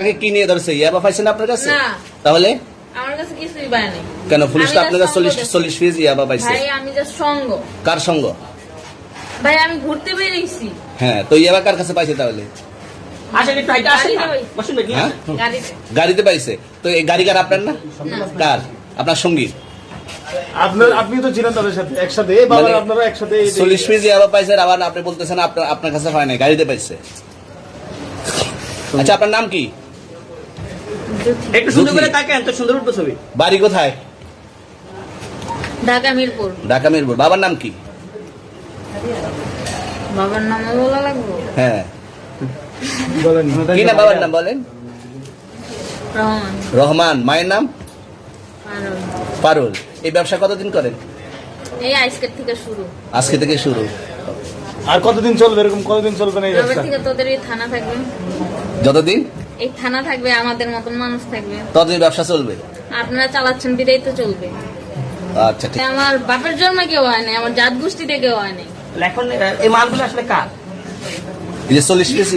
আগে কি নিয়ে ধরছে? ইয়াবা পাইছেন আপনার কাছে? না। তাহলে আমার কাছে কিছুই পায় নাই। কেন পুলিশ তো আপনার কাছে আমি just 40 পিস ইয়াবা পাইছে? ভাই আমি জাস্ট সঙ্গ। কার সঙ্গ? ভাই আমি ঘুরতে বেরিয়েছি হ্যাঁ, তো ইয়াবা কার কাছে পাইছে তাহলে? আসেন একটু আইটা আসেন না। বসুন ভাই। হ্যাঁ? গাড়িতে। গাড়িতে পাইছে। তো এই গাড়ি কার আপনার না? কার? আপনার সঙ্গী? আপনি তো ছিলেন তাদের সাথে একসাথে, এই বাবার আপনারা একসাথে 40 পিস ইয়াবা পাইছে, আবার আপনি বলতেছেন আপনার কাছে হয় না, গাড়িতে পাইছে। আচ্ছা, আপনার নাম কি? একটু সুন্দর করে তাকান তো, সুন্দর উঠবে ছবি। বাড়ি কোথায়? ঢাকা মিরপুর। ঢাকা মিরপুর। বাবার নাম কি? বাবার নামও বলা লাগবে? হ্যাঁ, বলেন কি না বাবার নাম বলেন? রহমান। রহমান। মায়ের নাম? পারুল। পারুল। এই ব্যবসা কতদিন করেন? এই আজকের থেকে শুরু। আজকে থেকে শুরু। আর কতদিন চলবে, এরকম কতদিন চলবে না এই তবে ব্যবসা? থেকে তোদের এই থানা থাকবে, যতদিন এই থানা থাকবে, আমাদের মতন মানুষ থাকবে, ততদিন ব্যবসা চলবে। আপনারা চালাচ্ছেন বিদায় তো চলবে। আচ্ছা, ঠিক। আমার বাপের জন্মে কেউ হয় নাই, আমার জাত গোষ্ঠীতে কেউ হয় নাই। এখন এই মালগুলো আসলে কার? এই যে 40 পিস